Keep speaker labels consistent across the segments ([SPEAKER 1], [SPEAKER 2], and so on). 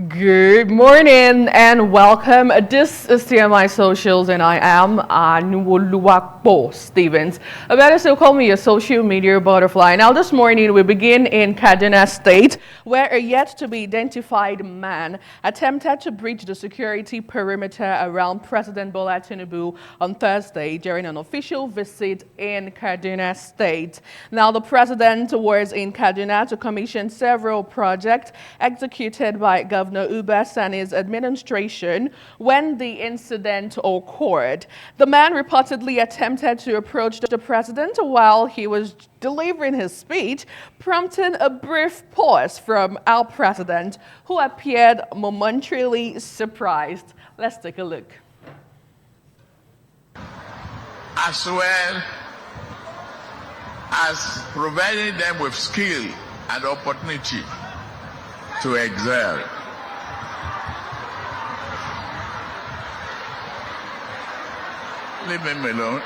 [SPEAKER 1] Good morning and welcome. This is TMI Socials and I am Anuoluwapo Stevens. Better still call me a social media butterfly. Now this morning we begin in Kaduna State where a yet to be identified man attempted to breach the security perimeter around President Bola Tinubu on Thursday during an official visit in Kaduna State. Now the president was in Kaduna to commission several projects executed by Governor Uba Sani's administration when the incident occurred. The man reportedly attempted to approach the president while he was delivering his speech, prompting a brief pause from our president, who appeared momentarily surprised. Let's take a look.
[SPEAKER 2] As well as providing them with skill and opportunity to excel. Leave him alone.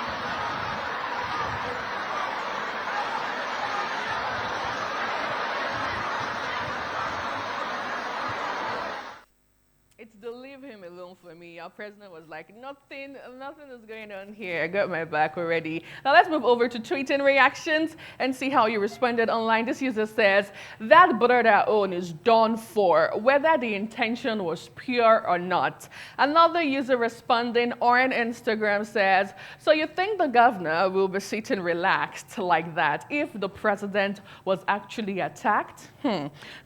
[SPEAKER 1] It's the leave him alone for me. Our president was like, nothing is going on here. I got my back already. Now let's move over to tweeting reactions and see how you responded online. This user says, that brother own is done for, whether the intention was pure or not. Another user responding on Instagram says, so you think the governor will be sitting relaxed like that if the president was actually attacked?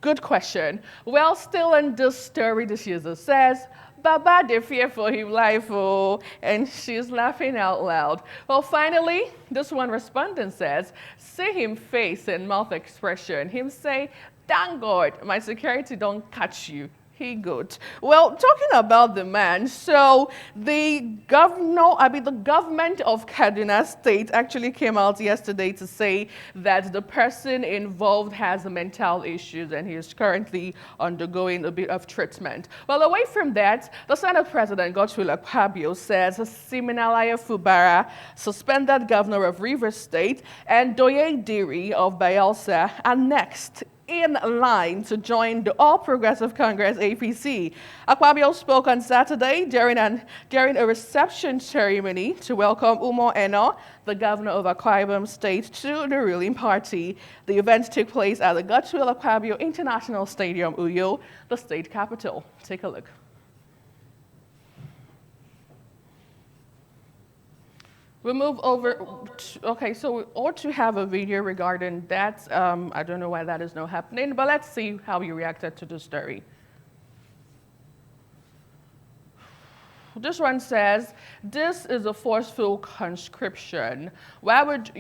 [SPEAKER 1] Good question. Well, still in this story, this user says, Baba, they fear for him life, oh, and she's laughing out loud. Well, finally, this one respondent says, see him face and mouth expression. Him say, thank God, my security don't catch you. He good. Well, talking about the man, so the government of Kaduna State actually came out yesterday to say that the person involved has mental issues and he is currently undergoing a bit of treatment. Well, away from that, the Senate President Godswill Akpabio says Siminalayo Fubara, suspended governor of Rivers State, and Doye Diri of Bayelsa are next in line to join the All Progressive Congress APC. Akpabio spoke on Saturday during a reception ceremony to welcome Umo Eno, the governor of Akwa Ibom State, to the ruling party. The event took place at the Godswill Akpabio International Stadium, Uyo, the state capital. Take a look. We move over, okay, so we ought to have a video regarding that. I don't know why that is not happening, but let's see how you reacted to the story. This one says, this is a forceful conscription. Why would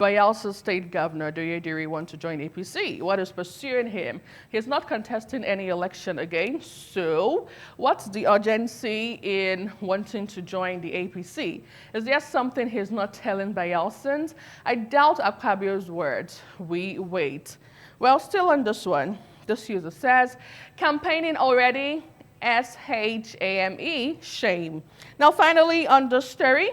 [SPEAKER 1] Bayelsa State Governor Doye Diri want to join APC? What is pursuing him? He's not contesting any election again, so what's the urgency in wanting to join the APC? Is there something he's not telling Bayelsans? I doubt Akpabio's words. We wait. Well, still on this one, this user says, campaigning already? SHAME, shame. Now finally on the story,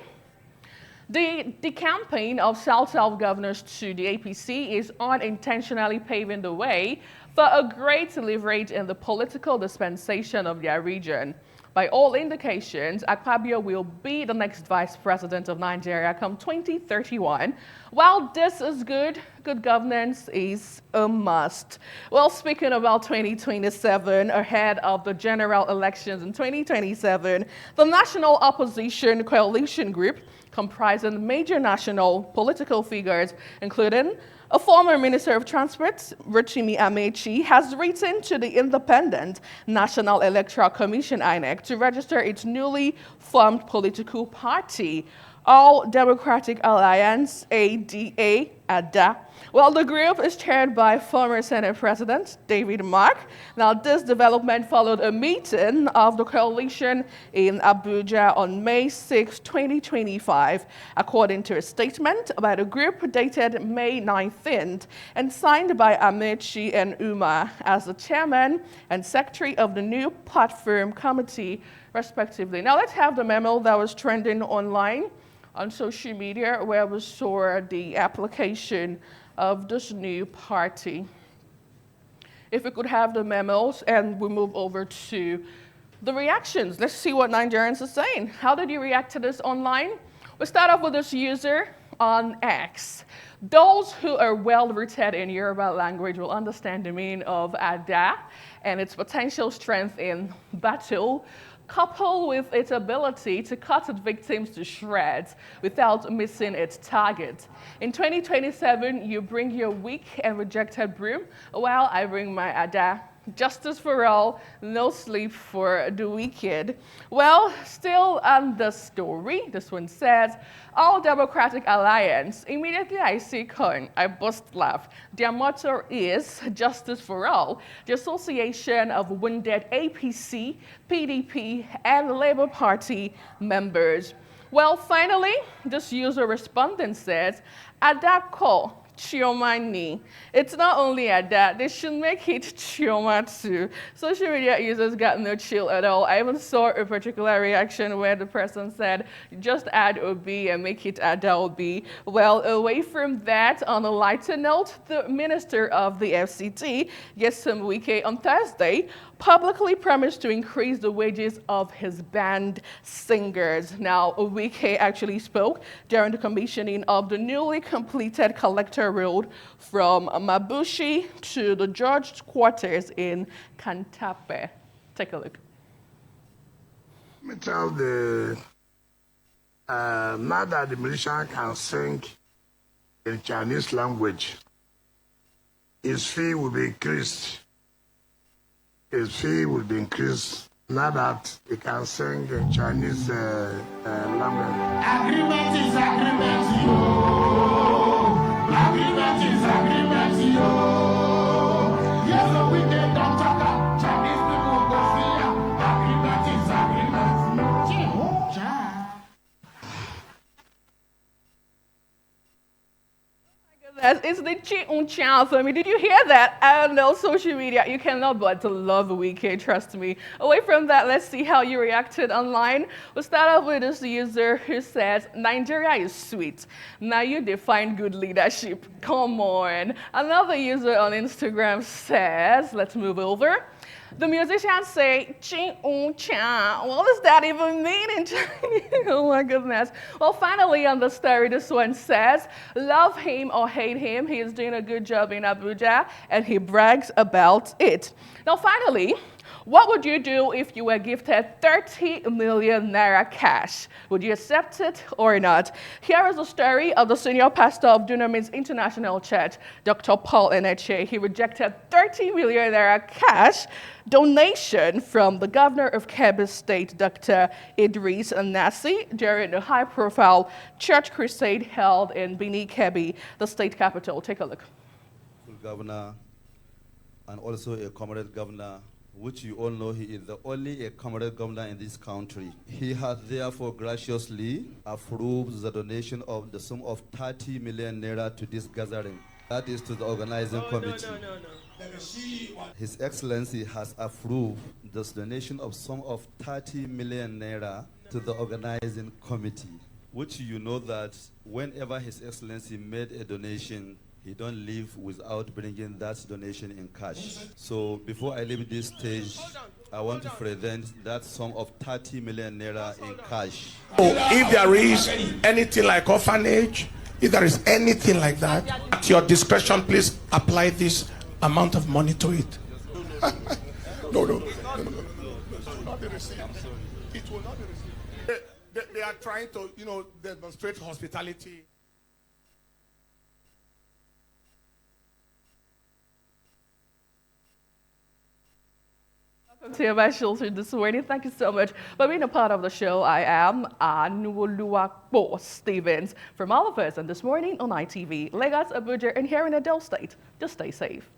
[SPEAKER 1] the campaign of South governors to the APC is unintentionally paving the way for a great leverage in the political dispensation of their region. By all indications, Akpabio will be the next vice president of Nigeria come 2031. While this is good governance is a must. Well, speaking about 2027, ahead of the general elections in 2027, the National Opposition Coalition Group, comprising major national political figures, including a former Minister of Transport, Rotimi Amechi, has written to the Independent National Electoral Commission, INEC, to register its newly formed political party, All Democratic Alliance, ADA, ADA. Well, the group is chaired by former Senate President David Mark. Now, this development followed a meeting of the coalition in Abuja on May 6, 2025, according to a statement by the group dated May 19th and signed by Amechi and Umar as the chairman and secretary of the new platform committee, respectively. Now, let's have the memo that was trending online on social media where we saw the application of this new party. If we could have the memos and we move over to the reactions. Let's see what Nigerians are saying. How did you react to this online? We'll start off with this user on X. Those who are well-rooted in Yoruba language will understand the meaning of Ada and its potential strength in battle, coupled with its ability to cut its victims to shreds without missing its target. In 2027, you bring your weak and rejected broom, while I bring my Ada. Justice for all, no sleep for the wicked. Well, still on the story, this one says, all Democratic Alliance. Immediately I see coin, I bust laugh. Their motto is justice for all. The Association of Wounded APC, PDP, and Labour Party members. Well, finally, this user respondent says, Adako. Chiomani. It's not at that, they should make it Chioma too. Social media users got no chill at all. I even saw a particular reaction where the person said, just add OB and make it Ada OB. Well, away from that, on a lighter note, the Minister of the FCT, Nyesom Wike, on Thursday, publicly promised to increase the wages of his band singers. Now, Wike actually spoke during the commissioning of the newly completed collector road from Mabushi to the George quarters in Kantape. Take a look.
[SPEAKER 3] Let me tell the, now that the musician can sing in Chinese language, his fee will be increased. His fee will be increased now that he can sing in Chinese language. Agreement is agreement, yo. Agreement is agreement, yo. Yes, so we can don't talk Chinese people go see ya. Agreement is agreement, yo.
[SPEAKER 1] It's the Chi-un-chan for me. Did you hear that? I don't know, social media, you cannot but to love Wike, trust me. Away from that, let's see how you reacted online. We'll start off with this user who says, Nigeria is sweet. Now you define good leadership. Come on. Another user on Instagram says, let's move over. The musicians say, Chi-un-chan. What does that even mean in Chinese? Oh my goodness. Well, finally on the story, this one says, love him or hate him, he is doing a good job in Abuja, and he brags about it. Now, finally, what would you do if you were gifted 30 million naira cash? Would you accept it or not? Here is the story of the senior pastor of Dunamis International Church, Dr. Paul Eneche. He rejected 30 million naira cash donation from the governor of Kaduna State, Dr. Idris Nasi, during a high-profile church crusade held in Bini Kebbi, the state capital. Take a look.
[SPEAKER 4] Governor and also a comrade governor, which you all know he is the only a comrade governor in this country. He has therefore graciously approved the donation of the sum of 30 million naira to this gathering. That is to the organizing committee. No. His Excellency has approved this donation of sum of 30 million naira to the organizing committee, which you know that whenever His Excellency made a donation, he don't leave without bringing that donation in cash. So before I leave this stage, I want to present that sum of 30 million naira in cash.
[SPEAKER 3] So if there is anything like orphanage, if there is anything like that, at your discretion, please apply this amount of money to it. No. It will not be received. It will not be received. They are trying to, demonstrate hospitality.
[SPEAKER 1] Welcome to my shelter this morning. Thank you so much for being a part of the show. I am Anuoluwapo Stevens. From all of us, and this morning on ITV, Lagos, Abuja, and here in Edo State, just stay safe.